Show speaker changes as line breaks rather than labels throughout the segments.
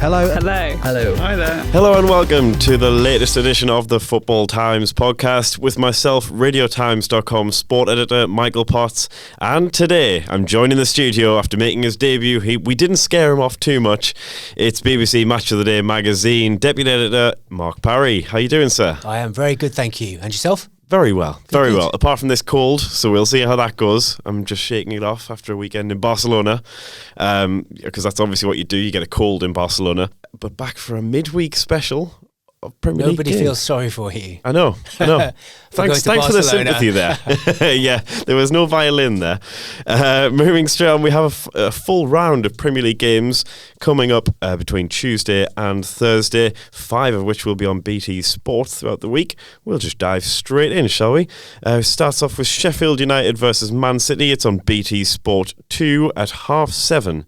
Hello.
Hello.
Hello.
Hi there.
Hello and welcome to the latest edition of the Football Times podcast with myself, RadioTimes.com sport editor Michael Potts. And today I'm joined in the studio after making his debut. We didn't scare him off too much. It's BBC Match of the Day magazine deputy editor Mark Parry. How you doing, sir?
I am very good, thank you. And yourself?
Very well, very
Good.
well. Apart from this cold, so we'll see how that goes. I'm just shaking it off after a weekend in Barcelona, because that's obviously what you do. You get a cold in Barcelona. But back for a midweek special of Premier League
Nobody
games.
feels sorry for you.
I know. Thanks for the sympathy there. Yeah, there was no violin there. Moving straight on, we have a full round of Premier League games coming up between Tuesday and Thursday, 5 of which will be on BT Sport throughout the week. We'll just dive straight in, shall we? Starts off with Sheffield United versus Man City. It's on BT Sport 2 at 7:30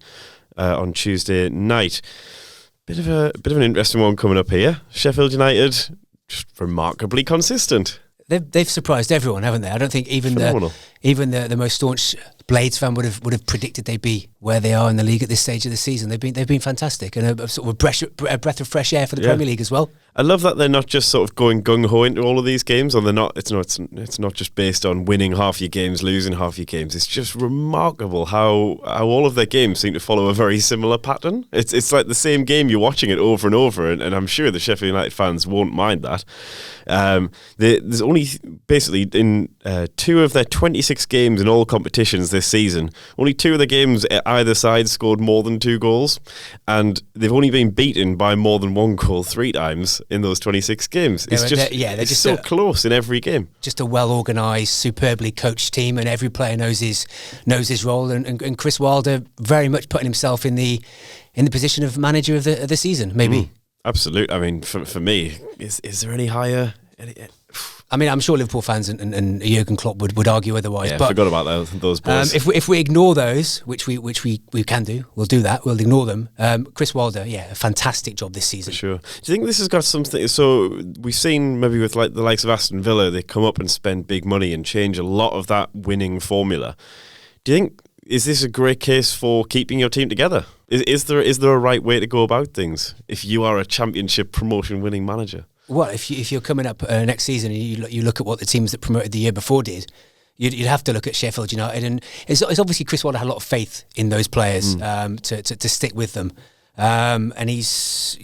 on Tuesday night. Bit of an interesting one coming up here. Sheffield United, just remarkably consistent.
They've surprised everyone, haven't they? I don't think even the most staunch Blades fan would have predicted they'd be where they are in the league at this stage of the season. They've been fantastic, and a sort of a breath of fresh air for the Premier League as well.
I love that they're not just sort of going gung ho into all of these games, or they're not. It's not just based on winning half your games, losing half your games. It's just remarkable how all of their games seem to follow a very similar pattern. It's like the same game, you're watching it over and over, and I'm sure the Sheffield United fans won't mind that. There's only basically in 2 of their 26 games in all competitions this season, only 2 of the games either side scored more than 2 goals, and they've only been beaten by more than 1 goal 3 times in those 26 games. It's just so close in every game.
Just a well-organised, superbly coached team, and every player knows his role. And Chris Wilder very much putting himself in the position of manager of the season, maybe.
Absolutely. I mean, for me, is there any higher?
I mean, I'm sure Liverpool fans and Jurgen Klopp would argue otherwise.
Yeah,
but
I forgot about those boys.
If we ignore those, which we can do, we'll do that. We'll ignore them. Chris Wilder, a fantastic job this season.
For sure. Do you think this has got something? So we've seen maybe with like the likes of Aston Villa, they come up and spend big money and change a lot of that winning formula. Do you think is this a great case for keeping your team together? Is there a right way to go about things if you are a championship promotion winning manager?
Well, if you're coming up next season and you look at what the teams that promoted the year before did, you'd have to look at Sheffield United, and it's obviously Chris Wilder had a lot of faith in those players to stick with them, and he's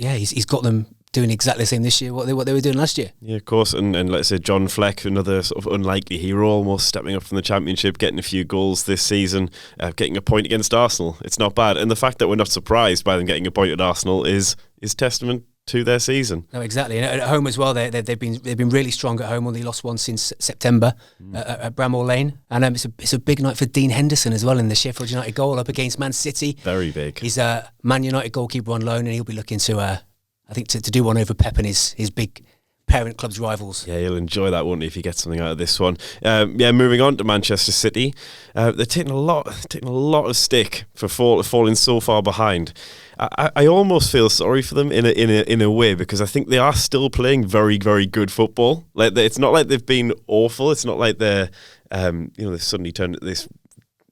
got them doing exactly the same this year what they were doing last year.
Yeah, of course, and let's say John Fleck, another sort of unlikely hero, almost stepping up from the Championship, getting a few goals this season, getting a point against Arsenal. It's not bad, and the fact that we're not surprised by them getting a point at Arsenal is testament to their season.
No, exactly. And at home as well, they've been really strong at home. Only lost one since September at Bramall Lane, and it's a big night for Dean Henderson as well in the Sheffield United goal up against Man City.
Very big.
He's a Man United goalkeeper on loan, and he'll be looking to I think to do one over Pep and his big parent club's rivals.
Yeah, he'll enjoy that, won't he, if he gets something out of this one. Moving on to Manchester City, they're taking a lot of stick for falling so far behind. I almost feel sorry for them in a way, because I think they are still playing very, very good football. Like, it's not like they've been awful. It's not like they're they've suddenly turned into this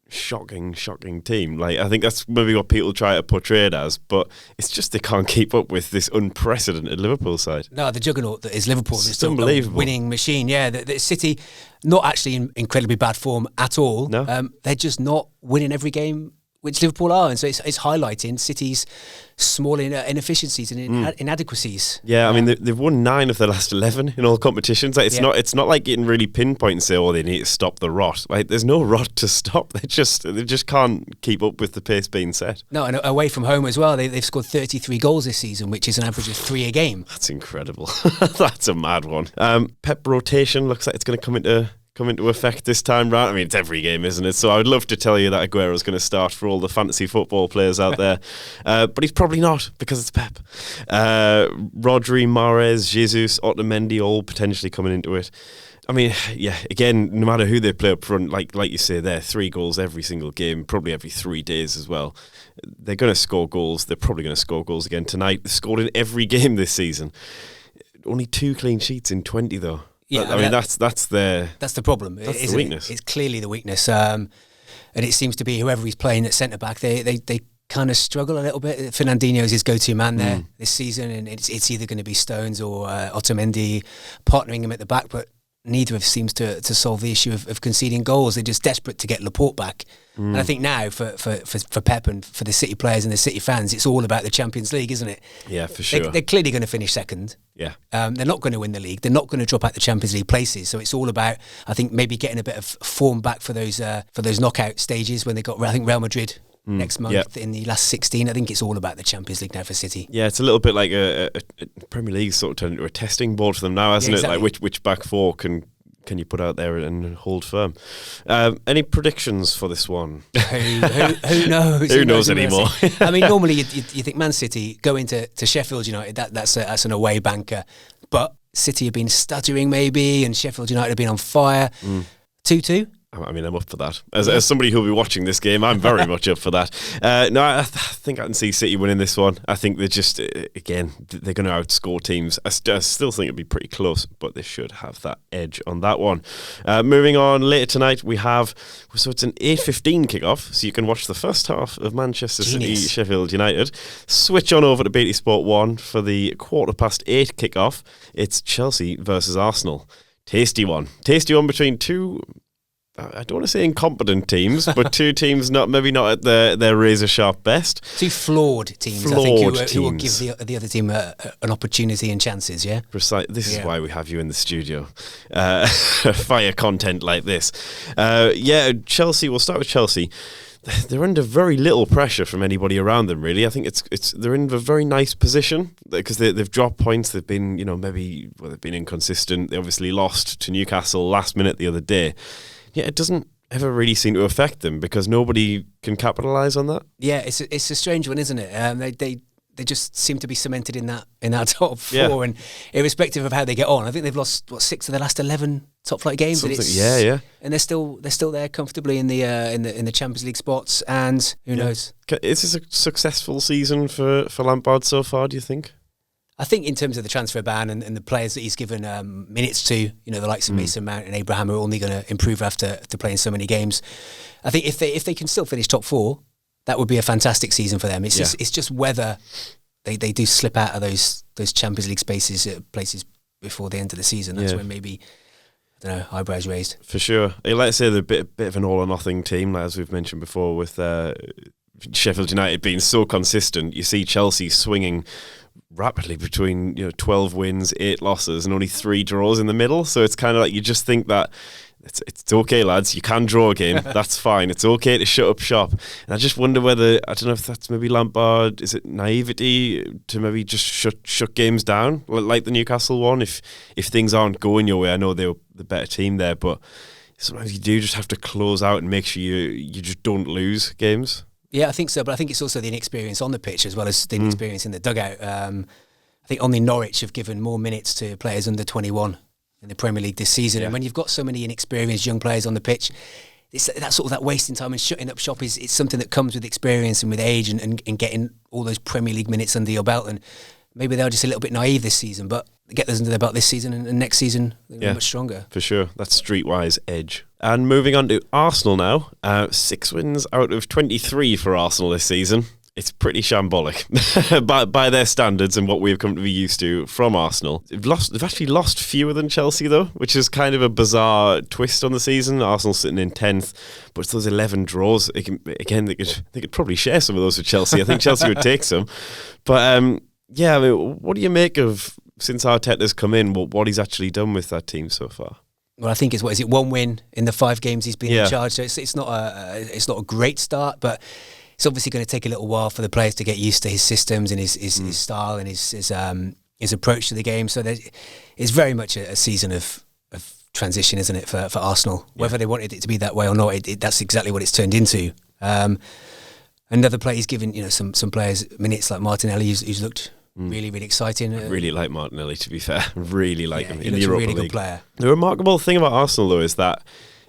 shocking team. Like, I think that's maybe what people try to portray it as, but it's just they can't keep up with this unprecedented Liverpool side.
No, the juggernaut that is Liverpool.
It's unbelievable.
A winning machine. Yeah, the City, not actually in incredibly bad form at all.
No.
They're just not winning every game, which Liverpool are, and so it's highlighting City's small inefficiencies and inadequacies.
Yeah, I mean they've won 9 of their last 11 in all competitions. Like, it's not like you can really pinpoint and say, oh, they need to stop the rot. Like, there's no rot to stop. They just can't keep up with the pace being set.
No, and away from home as well, they've scored 33 goals this season, which is an average of 3 a game.
That's incredible. That's a mad one. Pep rotation looks like it's going to come into effect this time round. I mean, it's every game, isn't it? So I would love to tell you that Aguero's going to start for all the fantasy football players out there, but he's probably not, because it's Pep. Rodri, Mahrez, Jesus, Otamendi, all potentially coming into it. I mean, yeah, again, no matter who they play up front, like you say there, 3 goals every single game, probably every 3 days as well. They're going to score goals. They're probably going to score goals again tonight. They've scored in every game this season. Only 2 clean sheets in 20, though.
Yeah,
I mean that's the
problem.
That's the weakness.
It's clearly the weakness, and it seems to be whoever he's playing at centre back. They kind of struggle a little bit. Fernandinho's his go-to man there this season, and it's either going to be Stones or Otamendi partnering him at the back, but neither of seems to solve the issue of conceding goals. They're just desperate to get Laporte back. And I think now for Pep and for the City players and the City fans, it's all about the Champions League, isn't it?
Yeah, for sure.
They're clearly going to finish second.
Yeah.
They're not going to win the league. They're not going to drop out the Champions League places. So it's all about, I think, maybe getting a bit of form back for those knockout stages when they got, I think, Real Madrid next month in the last 16. I think it's all about the Champions League now for City.
Yeah, it's a little bit like a Premier League sort of turned into a testing board for them now, hasn't it? Like which back four can you put out there and hold firm? Any predictions for this one?
Who knows?
Who knows anymore?
I mean, normally you think Man City go into Sheffield United. That's an away banker, but City have been stuttering maybe, and Sheffield United have been on fire. 2-2.
I mean, I'm up for that. As somebody who'll be watching this game, I'm very much up for that. No, I think I can see City winning this one. I think they're just, again, they're going to outscore teams. I still think it'll be pretty close, but they should have that edge on that one. Moving on, later tonight so it's an 8:15 kickoff, so you can watch the first half of Manchester City, Sheffield United. Switch on over to BT Sport 1 for the 8:15 kickoff. It's Chelsea versus Arsenal. Tasty one between two, I don't want to say incompetent teams, but two teams maybe not at their razor-sharp best.
Two flawed teams, I think, who will give the other team an opportunity and chances, yeah?
Precise. This is why we have you in the studio. Fire content like this. Chelsea, we'll start with Chelsea. They're under very little pressure from anybody around them, really. I think they're in a very nice position because they've dropped points. They've been, they've been inconsistent. They obviously lost to Newcastle last minute the other day. Yeah, it doesn't ever really seem to affect them because nobody can capitalise on that.
Yeah, it's a strange one, isn't it? They just seem to be cemented in that top four, and irrespective of how they get on, I think they've lost 6 of their last 11 top flight games. And they're still there comfortably in the Champions League spots. And who knows?
Is this a successful season for Lampard so far? Do you think?
I think in terms of the transfer ban and the players that he's given minutes to, the likes of Mason Mount and Abraham are only going to improve after playing so many games. I think if they can still finish top 4, that would be a fantastic season for them. It's just whether they do slip out of those Champions League places before the end of the season. That's when maybe, I don't know, eyebrows raised.
For sure. Like I say, they're a bit of an all or nothing team, as we've mentioned before, with Sheffield United being so consistent. You see Chelsea swinging rapidly between 12 wins, 8 losses, and only 3 draws in the middle. So it's kind of like you just think that it's okay, lads. You can draw a game. That's fine. It's okay to shut up shop. And I just wonder whether, I don't know if that's maybe Lampard. Is it naivety to maybe just shut games down like the Newcastle one? If things aren't going your way, I know they're the better team there, but sometimes you do just have to close out and make sure you just don't lose games.
Yeah, I think so, but I think it's also the inexperience on the pitch as well as the inexperience in the dugout. I think only Norwich have given more minutes to players under 21 in the Premier League this season, and when you've got so many inexperienced young players on the pitch, that wasting time and shutting up shop is something that comes with experience and with age and getting all those Premier League minutes under your belt. And maybe they're just a little bit naive this season, but get those under their belt this season and next season they're much stronger. For sure, that's streetwise edge. And moving on to Arsenal now, 6 wins out of 23 for Arsenal this season. It's pretty shambolic by their standards and what we've come to be used to from Arsenal. They've actually lost fewer than Chelsea though, which is kind of a bizarre twist on the season. Arsenal sitting in 10th, but it's those 11 draws. They could probably share some of those with Chelsea. I think Chelsea would take some. But what do you make of, since Arteta's come in, what he's actually done with that team so far? Well, I think it's 1 win in the 5 games he's been in charge. So it's not a great start, but it's obviously going to take a little while for the players to get used to his systems and his style and his approach to the game. So it's very much a season of transition, isn't it, for Arsenal? Yeah. Whether they wanted it to be that way or not, that's exactly what it's turned into. Another player he's given, some players minutes like Martinelli, who's looked really, really exciting. I really like Martinelli, to be fair. Really like him in the Europa League. Really good player. The remarkable thing about Arsenal, though, is that,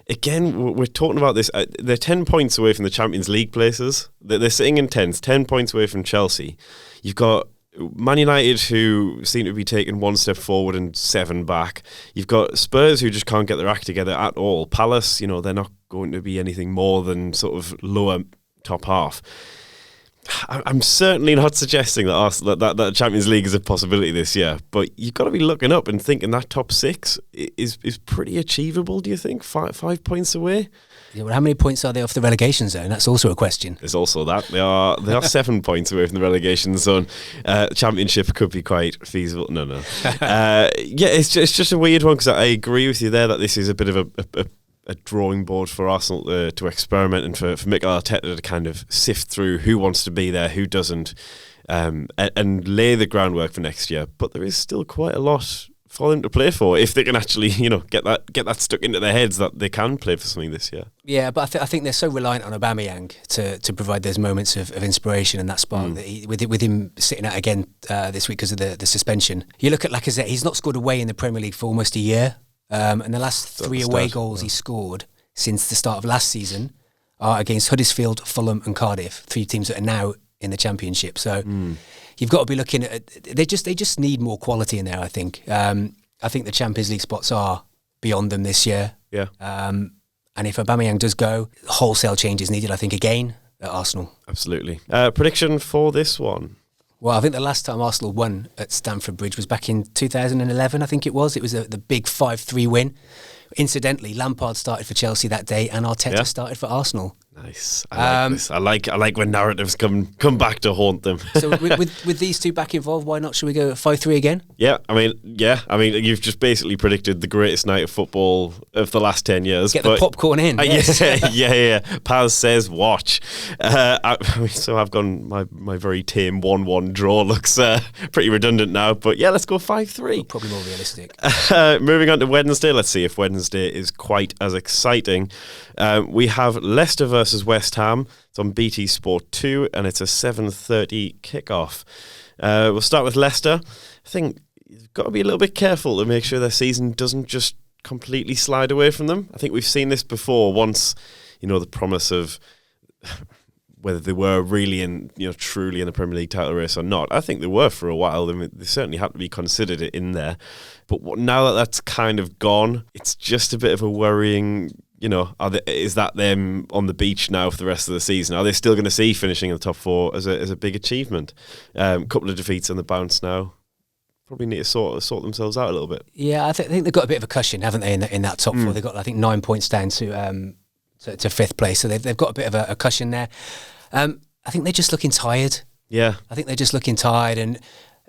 again, we're talking about this. They're 10 points away from the Champions League places. They're sitting in 10th, 10 points away from Chelsea. You've got Man United, who seem to be taking 1 step forward and 7 back. You've got Spurs, who just can't get their act together at all. Palace, they're not going to be anything more than sort of lower top half.
I'm certainly not suggesting that Arsenal, that Champions League is a possibility this year, but you've got to be looking up and thinking that top 6 is pretty achievable. Do you think 5 points away?
Yeah, well, how many points are they off the relegation zone? That's also a question.
There's also that they are 7 points away from the relegation zone. Championship could be quite feasible. No. Yeah, it's just a weird one, because I agree with you there that this is a bit of a drawing board for Arsenal to experiment, and for Mikel Arteta to kind of sift through who wants to be there, who doesn't, and lay the groundwork for next year. But there is still quite a lot for them to play for if they can actually, get that stuck into their heads that they can play for something this year.
Yeah, but I think they're so reliant on Aubameyang to provide those moments of inspiration and that spark that with him sitting out again this week because of the suspension. You look at Lacazette; he's not scored away in the Premier League for almost a year. And the last 3 away goals he scored since the start of last season are against Huddersfield, Fulham and Cardiff, 3 teams that are now in the Championship. So you've got to be looking at... They just need more quality in there, I think. I think the Champions League spots are beyond them this year.
Yeah.
And if Aubameyang does go, wholesale change is needed, I think, again at Arsenal.
Absolutely. Prediction for this one?
Well, I think the last time Arsenal won at Stamford Bridge was back in 2011, I think it was. It was the big 5-3 win. Incidentally, Lampard started for Chelsea that day and Arteta started for Arsenal.
Nice. I like this. I like when narratives come back to haunt them.
So with these two back involved, why not? Should we go 5-3 again?
Yeah, I mean, you've just basically predicted the greatest night of football of the last 10 years.
Get the popcorn in. Yes.
Yeah. Paz says watch. So I've gone, my very tame 1-1 draw looks pretty redundant now, but yeah, let's go 5-3.
Probably more realistic.
Moving on to Wednesday, let's see if Wednesday is quite as exciting. We have Leicester versus West Ham. It's on BT Sport 2 and it's a 7:30 kickoff. We'll start with Leicester. I think you've got to be a little bit careful to make sure their season doesn't just completely slide away from them. I think we've seen this before. Once, the promise of whether they were really truly in the Premier League title race or not. I think they were for a while. I mean, they certainly had to be considered in there. But now that that's kind of gone, it's just a bit of a worrying. Is that them on the beach now for the rest of the season? Are they still going to see finishing in the top 4 as a big achievement? Couple of defeats on the bounce now. Probably need to sort themselves out a little bit.
Yeah, I think they've got a bit of a cushion, haven't they, in that top 4? They've got, I think, 9 points down to 5th place, so they've got a bit of a cushion there. I think they're just looking tired.
Yeah,
I think they're just looking tired, and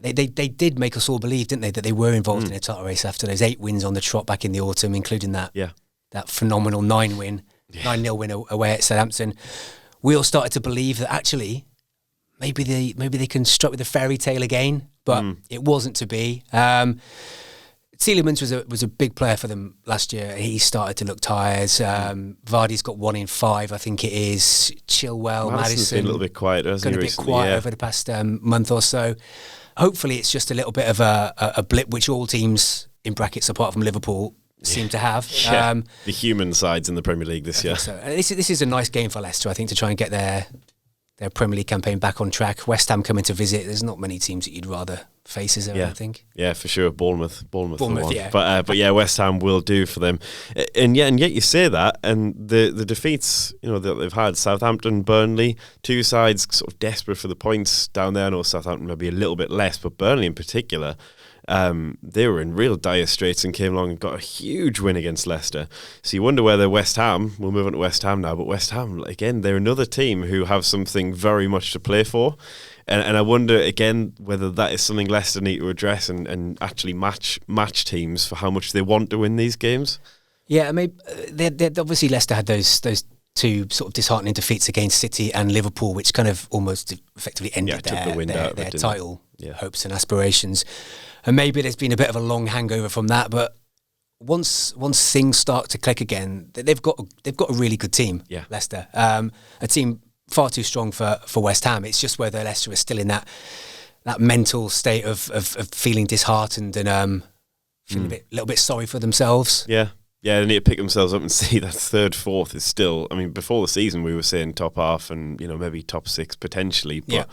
they did make us all believe, didn't they, that they were involved in a title race after those 8 wins on the trot back in the autumn, including that.
Yeah.
That phenomenal 9-0 win away at Southampton. We all started to believe that actually maybe they can strut with a fairy tale again, but it wasn't to be. Tielemans was a big player for them last year. He started to look tired. Vardy's got 1 in 5, I think it is. Chilwell,
Madison's been a little bit quieter, hasn't he, recently?
Quiet over the past month or so. Hopefully it's just a little bit of a blip, which all teams, in brackets apart from Liverpool, seem to have.
Yeah. The human sides in the Premier League this year.
So. This is a nice game for Leicester, I think, to try and get their Premier League campaign back on track. West Ham coming to visit. There's not many teams that you'd rather face, is there? I don't think.
Yeah, for sure. Bournemouth,
yeah.
But yeah, West Ham will do for them. And yet you say that, and the defeats that they've had, Southampton, Burnley, 2 sides sort of desperate for the points down there. I know Southampton maybe a little bit less, but Burnley in particular. They were in real dire straits and came along and got a huge win against Leicester. So you wonder whether West Ham, we'll move on to West Ham now, but West Ham, again, they're another team who have something very much to play for. And I wonder, again, whether that is something Leicester need to address and actually match teams for how much they want to win these games.
Yeah, I mean, obviously Leicester had those 2 sort of disheartening defeats against City and Liverpool, which kind of almost effectively ended their title hopes and aspirations. And maybe there's been a bit of a long hangover from that, but once things start to click again, they've got a really good team.
Yeah.
Leicester, a team far too strong for West Ham. It's just whether Leicester is still in that mental state of feeling disheartened and feeling a little bit sorry for themselves.
Yeah. Yeah, they need to pick themselves up and see that 3rd, 4th is still. I mean, before the season, we were saying top half and maybe top 6 potentially, but.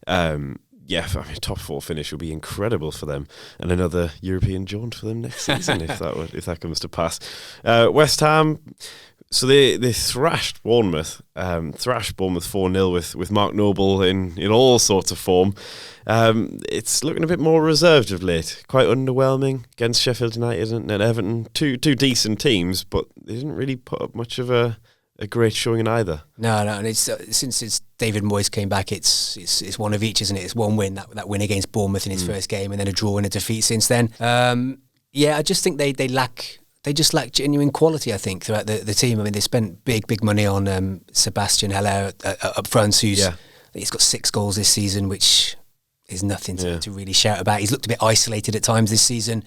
Yeah. I mean, top 4 finish would be incredible for them, and another European jaunt for them next season if that comes to pass. West Ham, So they thrashed Bournemouth, 4-0 with Mark Noble in all sorts of form. It's looking a bit more reserved of late, quite underwhelming against Sheffield United and Everton. Two decent teams, but they didn't really put up much of a great showing in either.
No, and it's since David Moyes came back, it's one of each, isn't it? It's one win, that win against Bournemouth in his first game, and then a draw and a defeat since then. I just think they just lack genuine quality, I think, throughout the team. I mean, they spent big money on Sebastian Haller up front, he's got 6 goals this season, which is nothing to really shout about. He's looked a bit isolated at times this season.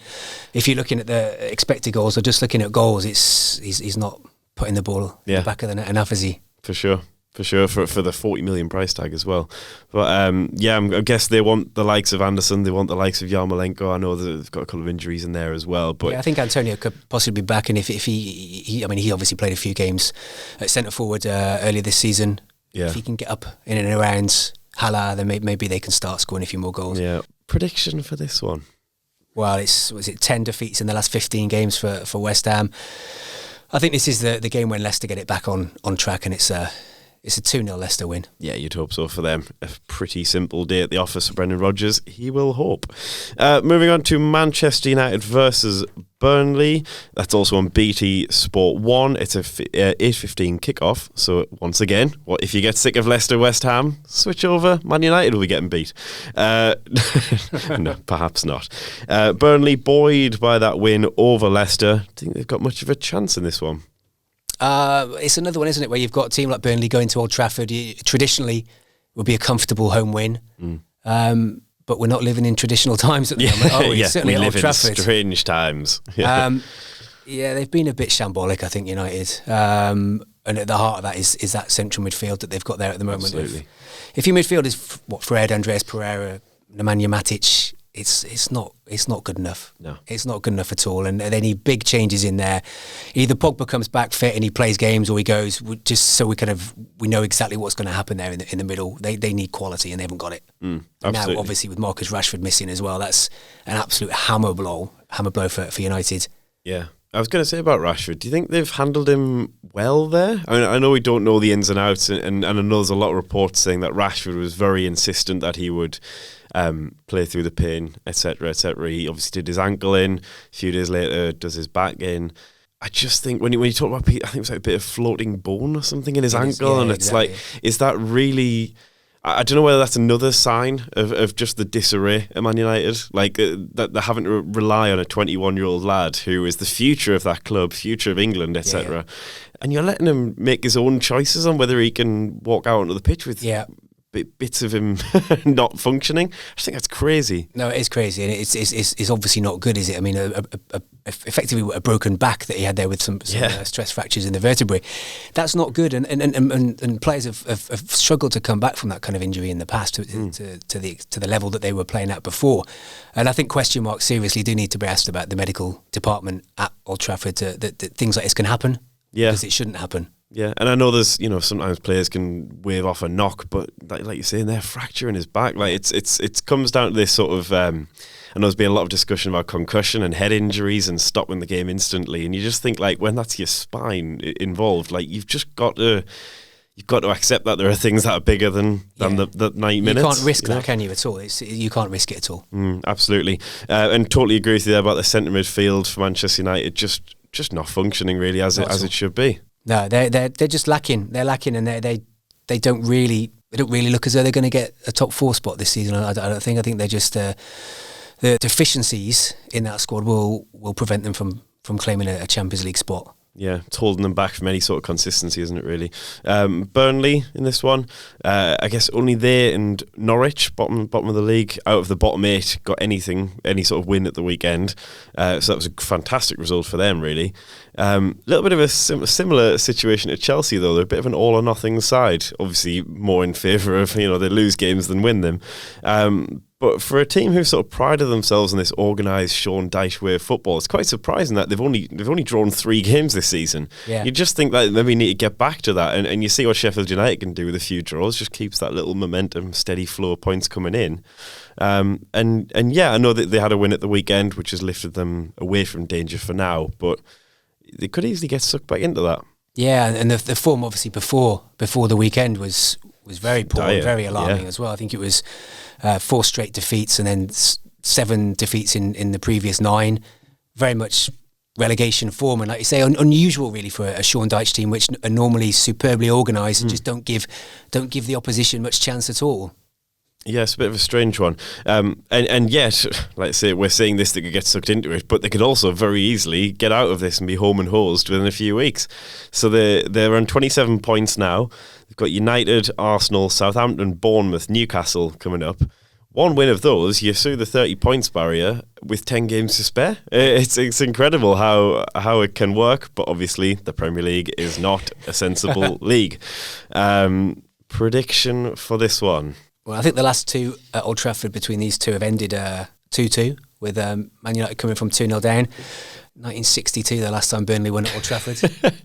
If you're looking at the expected goals or just looking at goals, he's not putting the ball in the back of the net enough, is he? For sure, for the 40 million price tag as well. But I guess they want the likes of Anderson, they want the likes of Yarmolenko. I know they've got a couple of injuries in there as well. But I think Antonio could possibly be back, and if he obviously played a few games at centre forward earlier this season. Yeah. If he can get up in and around Haller, then maybe they can start scoring a few more goals.
Yeah. Prediction for this one?
Well, was it 10 defeats in the last 15 games for West Ham? I think this is the game when Leicester get it back on track, and it's a 2-0 Leicester win. Yeah,
you'd hope so for them. A pretty simple day at the office for Brendan Rodgers. He will hope. Moving on to Manchester United versus Burnley. That's also on BT Sport 1. It's a 8:15 kickoff. So once again, if you get sick of Leicester West Ham, switch over. Man United will be getting beat. No, perhaps not. Burnley buoyed by that win over Leicester. Do you think they've got much of a chance in this one?
It's another one, isn't it, where you've got a team like Burnley going to Old Trafford. Traditionally, would be a comfortable home win. But we're not living in traditional times at the moment, are we? Certainly
we
at Old
live
Trafford.
In strange times.
They've been a bit shambolic, I think, United. And at the heart of that is that central midfield that they've got there at the moment.
Absolutely.
If your midfield is Fred, Andreas Pereira, Nemanja Matic, it's not good enough.
No,
it's not good enough at all, and they need big changes in there. Either Pogba comes back fit and he plays games, or he goes just so we know exactly what's going to happen there in the middle. They need quality, and they haven't got it. Now, obviously, with Marcus Rashford missing as well, that's an absolute hammer blow for United.
Yeah. I was going to say about Rashford, do you think they've handled him well there? I mean, I know we don't know the ins and outs, and I know there's a lot of reports saying that Rashford was very insistent that he would play through the pain, etc., etc. He obviously did his ankle in. A few days later, does his back in. I just think when you talk about Pete, I think it was like a bit of floating bone or something in his ankle, and it's exactly. Like, is that really? I don't know whether that's another sign of just the disarray at Man United, like that they're having to rely on a 21-year-old lad who is the future of that club, future of England, etc. And you're letting him make his own choices on whether he can walk out onto the pitch with bits of him not functioning. I just think that's crazy.
No, it is crazy, and it's obviously not good, is it? I mean, effectively a broken back that he had there with some stress fractures in the vertebrae. That's not good, and players have struggled to come back from that kind of injury in the past to the level that they were playing at before. And I think question marks seriously do need to be asked about the medical department at Old Trafford that things like this can happen. Because it shouldn't happen.
Yeah, and I know there's, sometimes players can wave off a knock, but like you're saying, they're fracturing his back. Like it comes down to this sort of. I know there's been a lot of discussion about concussion and head injuries and stopping the game instantly, and you just think like when that's your spine involved, like you've got to accept that there are things that are bigger than the 90 minutes.
You can't risk that, can you, at all? You can't risk it at all.
Absolutely, and totally agree with you there about the centre midfield for Manchester United. Just not functioning really as it should be.
No, they're just lacking. They're lacking, and they don't really look as though they're going to get a top 4 spot this season. I don't think. I think they're just the deficiencies in that squad will prevent them from claiming a Champions League spot.
Yeah, it's holding them back from any sort of consistency, isn't it, really? Burnley in this one, I guess only they and Norwich, bottom of the league, out of the bottom 8, got any sort of win at the weekend. So that was a fantastic result for them, really. A little bit of a similar situation to Chelsea, though. They're a bit of an all or nothing side. Obviously, more in favour of, they lose games than win them. But for a team who sort of prided themselves on this organised Sean Dyche way of football, it's quite surprising that they've only drawn 3 games this season. Yeah. You just think that maybe we need to get back to that, and you see what Sheffield United can do with a few draws, just keeps that little momentum, steady flow of points coming in. I know that they had a win at the weekend, which has lifted them away from danger for now, but they could easily get sucked back into that.
Yeah, and the form obviously before the weekend was very poor, and very alarming as well. I think it was 4 straight defeats and then 7 defeats in the previous 9. Very much relegation form, and like you say, unusual really for a Sean Dyche team, which are normally superbly organised and just don't give the opposition much chance at all.
Yeah, it's a bit of a strange one. And yet, like I say, we're saying this, they could get sucked into it, but they could also very easily get out of this and be home and hosed within a few weeks. So they're on 27 points now. They've got United, Arsenal, Southampton, Bournemouth, Newcastle coming up. One win of those, you're through the 30 points barrier with 10 games to spare. It's incredible how it can work, but obviously the Premier League is not a sensible league. Prediction for this one?
Well, I think the last 2 at Old Trafford between these two have ended 2-2, with Man United coming from 2-0 down. 1962, the last time Burnley won at Old Trafford.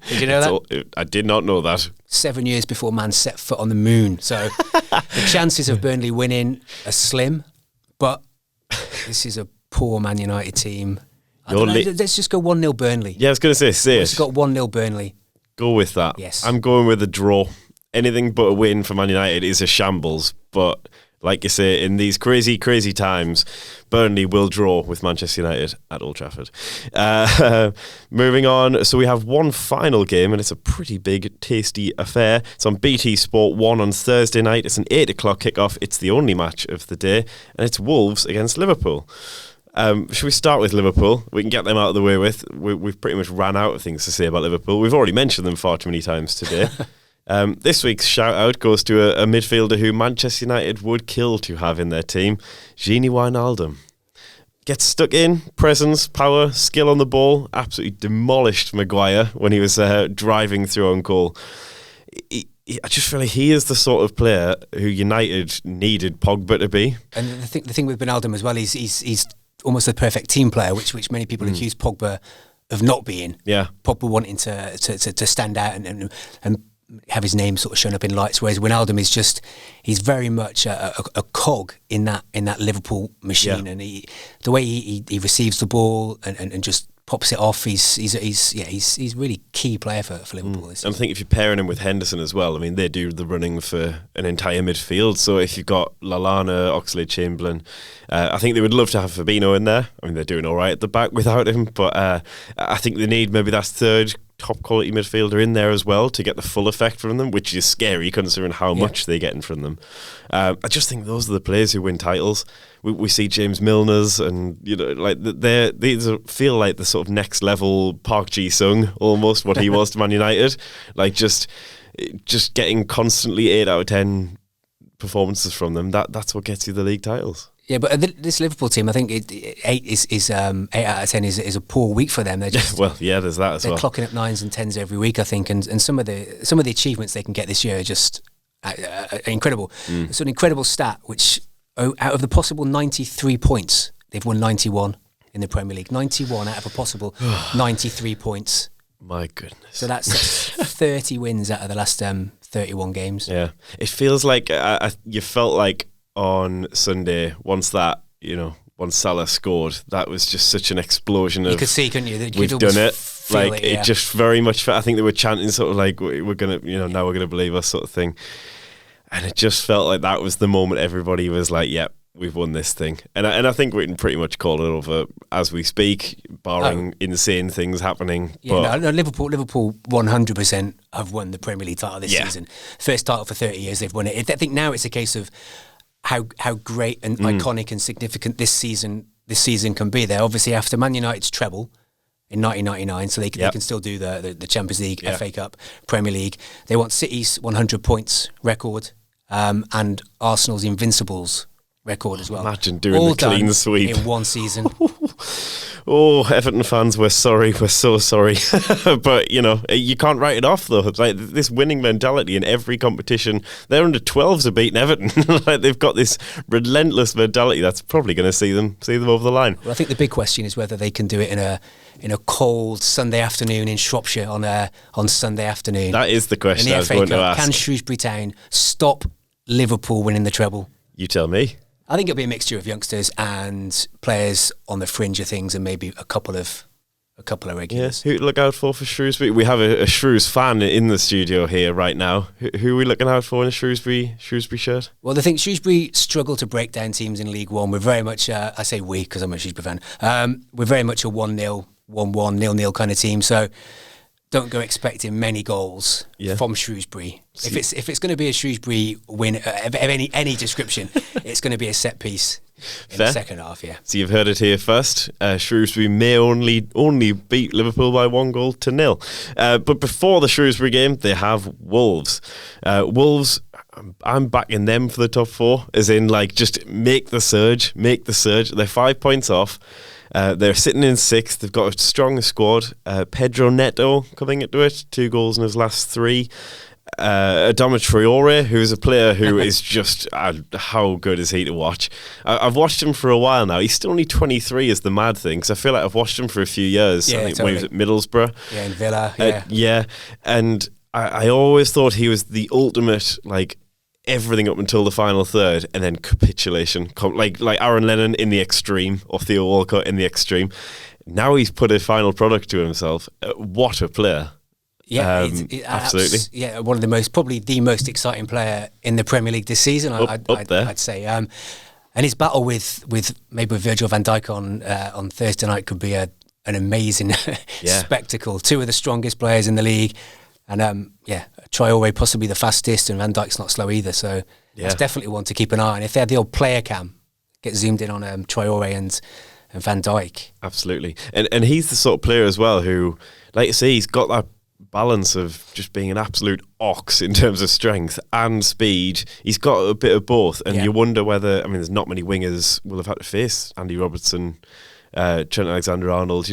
Did you know that?
I did not know that.
7 years before man set foot on the moon. So the chances of Burnley winning are slim, but this is a poor Man United team. Let's just go 1-0 Burnley.
Yeah, I was going to say
It's got 1-0 Burnley.
Go with that.
Yes.
I'm going with a draw. Anything but a win for Man United is a shambles, but like you say, in these crazy, crazy times, Burnley will draw with Manchester United at Old Trafford. Moving on, so we have one final game, and it's a pretty big, tasty affair. It's on BT Sport 1 on Thursday night. It's an 8 o'clock kickoff. It's the only match of the day, and it's Wolves against Liverpool. Should we start with Liverpool? We can get them out of the way with. We've pretty much ran out of things to say about Liverpool. We've already mentioned them far too many times today. This week's shout-out goes to a midfielder who Manchester United would kill to have in their team, Gini Wijnaldum. Gets stuck in, presence, power, skill on the ball, absolutely demolished Maguire when he was driving through on goal. I just feel like he is the sort of player who United needed Pogba to be.
And the thing with Wijnaldum as well, he's almost the perfect team player, which many people accuse Pogba of not being.
Yeah.
Pogba wanting to stand out and have his name sort of shown up in lights, whereas Wijnaldum is he's very much a cog in that Liverpool machine, and the way he receives the ball and just pops it off, he's really key player for Liverpool.
I think if you're pairing him with Henderson as well, I mean they do the running for an entire midfield. So if you've got Lallana, Oxlade-Chamberlain, I think they would love to have Fabinho in there. I mean they're doing all right at the back without him, but I think they need maybe that third top quality midfielder in there as well to get the full effect from them, which is scary considering how much they're getting from them. I just think those are the players who win titles. We see James Milner's, and like these feel like the sort of next level Park Ji-sung, almost what he was to Man United. Like just getting constantly 8 out of 10 performances from them. That's what gets you the league titles.
Yeah, but this Liverpool team, I think 8 out of 10 is a poor week for them. They're just
there's that as well.
They're clocking up 9s and 10s every week, I think, and some of the achievements they can get this year are just incredible. It's an incredible stat, which out of the possible 93 points, they've won 91 in the Premier League. 91 out of a possible 93 points.
My goodness.
So that's 30 wins out of the last 31 games.
Yeah, it feels like you felt like on Sunday, once Salah scored, that was just such an explosion of...
You could see, couldn't you?
We've done it. Like, it just very much... I think they were chanting sort of like, we're going to, now we're going to believe us sort of thing. And it just felt like that was the moment everybody was like, yep, we've won this thing. And I think we can pretty much call it over as we speak, barring insane things happening.
Yeah, no, Liverpool 100% have won the Premier League title this season. First title for 30 years they've won it. I think now it's a case of how great and iconic and significant this season can be. There, obviously, after Man United's treble in 1999, so they can still do the Champions League, FA Cup, Premier League. They want City's 100 points record and Arsenal's Invincibles record as well.
Imagine doing all the clean sweep
in one season.
Oh, Everton fans, we're sorry. We're so sorry. But, you can't write it off, though. It's like this winning mentality in every competition. Their under 12s are beating Everton. Like they've got this relentless mentality that's probably going to see them over the line.
Well, I think the big question is whether they can do it in a cold Sunday afternoon in Shropshire on Sunday afternoon.
That is the question I was going to ask.
Can Shrewsbury Town stop Liverpool winning the treble?
You tell me.
I think it'll be a mixture of youngsters and players on the fringe of things, and maybe a couple of a couple of regulars.
Who to look out for Shrewsbury? We have a Shrews fan in the studio here right now. Who are we looking out for in a Shrewsbury shirt?
Well, I think Shrewsbury struggle to break down teams in League One. We're very much, I say we because I'm a Shrewsbury fan, we're very much a 1-0, 1-1, 0-0 kind of team. So don't go expecting many goals from Shrewsbury. If it's going to be a Shrewsbury win of any description, it's going to be a set piece in the second half. Yeah.
So you've heard it here first. Shrewsbury may only beat Liverpool by 1-0. But before the Shrewsbury game, they have Wolves. Wolves, I'm backing them for the top 4, as in just make the surge. They're 5 points off. They're sitting in 6th. They've got a strong squad. Pedro Neto coming into it, 2 goals in his last 3. Adama Traore, who's a player who is just how good is he to watch? I've watched him for a while now. He's still only 23 is the mad thing, because I feel like I've watched him for a few years.
Yeah,
I think
totally.
when he was at Middlesbrough.
Yeah, in Villa.
And I always thought he was the ultimate everything up until the final third, and then capitulation, like Aaron Lennon in the extreme, or Theo Walcott in the extreme. Now he's put a final product to himself. What a player!
Yeah,
absolutely.
One of probably the most exciting player in the Premier League this season. I'd say. And his battle with Virgil van Dijk on Thursday night could be an amazing spectacle. 2 of the strongest players in the league. And Traore possibly the fastest, and Van Dijk's not slow either. So that's definitely one to keep an eye on. If they had the old player cam, get zoomed in on Traore and Van Dijk.
Absolutely, and he's the sort of player as well who, like you say, he's got that balance of just being an absolute ox in terms of strength and speed. He's got a bit of both, and you wonder whether there's not many wingers will have had to face Andy Robertson, Trent Alexander-Arnold.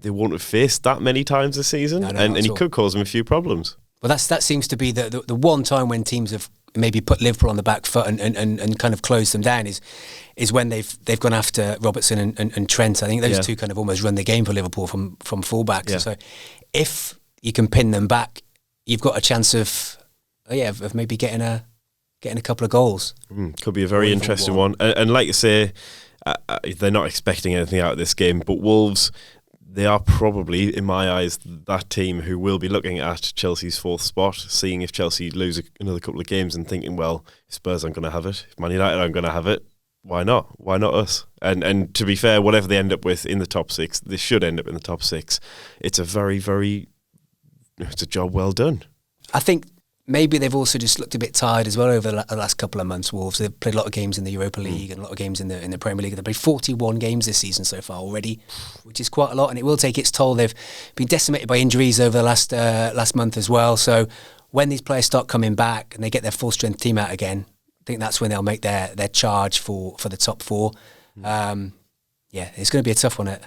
They won't have faced that many times this season, and he could cause them a few problems.
Well, that seems to be the one time when teams have maybe put Liverpool on the back foot and kind of closed them down is when they've gone after Robertson and Trent. I think those two kind of almost run the game for Liverpool from fullbacks. Yeah. So if you can pin them back, you've got a chance of maybe getting a couple of goals.
Could be a very interesting one. And like you say, they're not expecting anything out of this game, but Wolves, they are probably, in my eyes, that team who will be looking at Chelsea's 4th spot, seeing if Chelsea lose another couple of games and thinking, well, Spurs aren't going to have it, if Man United aren't going to have it, why not? Why not us? And to be fair, whatever they end up with in the top 6, they should end up in the top 6. It's a very, very, it's a job well done.
I think maybe they've also just looked a bit tired as well over the last couple of months, Wolves. They've played a lot of games in the Europa League and a lot of games in the Premier League. They've played 41 games this season so far already, which is quite a lot, and it will take its toll. They've been decimated by injuries over the last month as well. So when these players start coming back and they get their full-strength team out again, I think that's when they'll make their charge for the top 4. It's going to be a tough one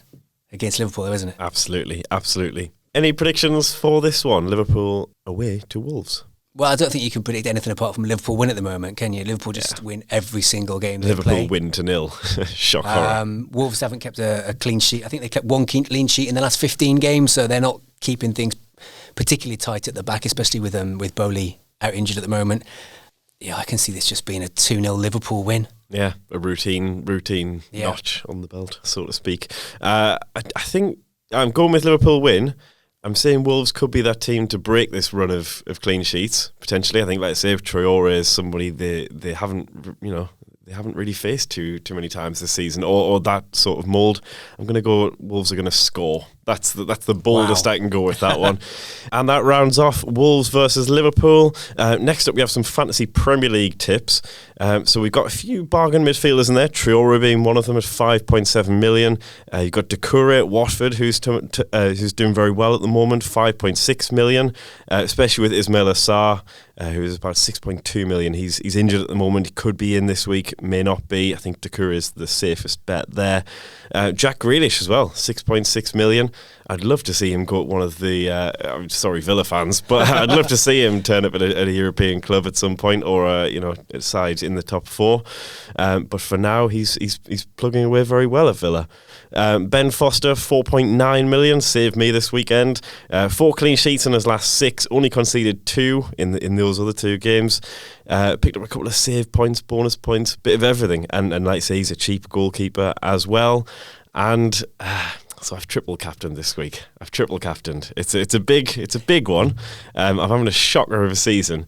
against Liverpool, though, isn't it?
Absolutely. Any predictions for this one? Liverpool away to Wolves.
Well, I don't think you can predict anything apart from Liverpool win at the moment, can you? Liverpool just win every single game they play.
Liverpool win to 0. Shock horror.
Wolves haven't kept a clean sheet. I think they kept 1 clean sheet in the last 15 games, so they're not keeping things particularly tight at the back, especially with Bowley out injured at the moment. Yeah, I can see this just being a 2-0 Liverpool win.
Yeah, a routine notch on the belt, so to speak. I think I'm going with Liverpool win. I'm saying Wolves could be that team to break this run of clean sheets, potentially. I think, like I say, Traore is somebody they haven't really faced too many times this season, or that sort of mould. I'm going to go Wolves are going to score. That's the boldest I can go with that one. And that rounds off Wolves versus Liverpool. Next up, we have some fantasy Premier League tips. So we've got a few bargain midfielders in there, Traore being one of them at 5.7 million. You've got Doucouré at Watford, who's doing very well at the moment, 5.6 million, especially with Ismail Assar, who's about 6.2 million. He's injured at the moment. He could be in this week, may not be. I think Doucouré is the safest bet there. Jack Grealish as well, 6.6 million. I'd love to see him go at one of the Villa fans, but I'd love to see him turn up at a European club at some point, or a side in the top 4. But for now, he's plugging away very well at Villa. Ben Foster, 4.9 million, saved me this weekend. 4 clean sheets in his last 6, only conceded 2 in those other 2 games. Picked up a couple of save points, bonus points, bit of everything, and like I say, he's a cheap goalkeeper as well. And So I've triple captained this week. I've triple captained. It's a big one. I'm having a shocker of a season,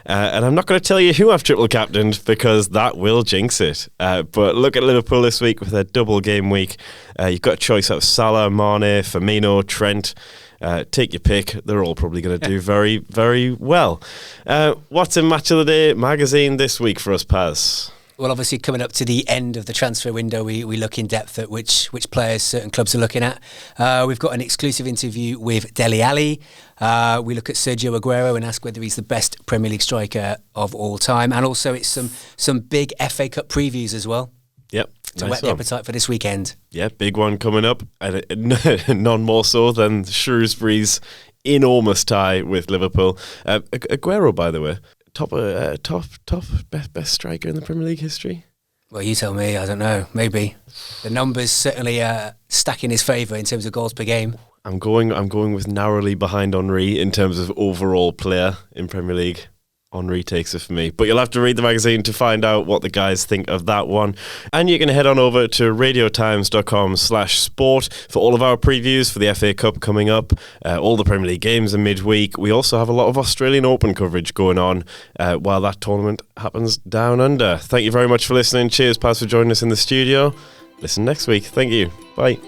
and I'm not going to tell you who I've triple captained because that will jinx it. But look at Liverpool this week with their double game week. You've got a choice out of Salah, Mane, Firmino, Trent. Take your pick. They're all probably going to do very, very well. What's in Match of the Day magazine this week for us, Paz?
Well, obviously, coming up to the end of the transfer window, we look in depth at which players certain clubs are looking at. We've got an exclusive interview with Dele Alli. We look at Sergio Aguero and ask whether he's the best Premier League striker of all time. And also, it's some big FA Cup previews as well.
Yep.
To whet the appetite for this weekend. Yeah,
big one coming up. And none more so than Shrewsbury's enormous tie with Liverpool. Aguero, by the way. Top best striker in the Premier League history?
Well, you tell me. I don't know. Maybe. The numbers certainly stack in his favour in terms of goals per game.
I'm going with narrowly behind Henry in terms of overall player in Premier League. Henry takes it for me. But you'll have to read the magazine to find out what the guys think of that one. And you can head on over to radiotimes.com/sport for all of our previews for the FA Cup coming up, all the Premier League games in midweek. We also have a lot of Australian Open coverage going on while that tournament happens down under. Thank you very much for listening. Cheers, Paz, for joining us in the studio. Listen next week. Thank you. Bye.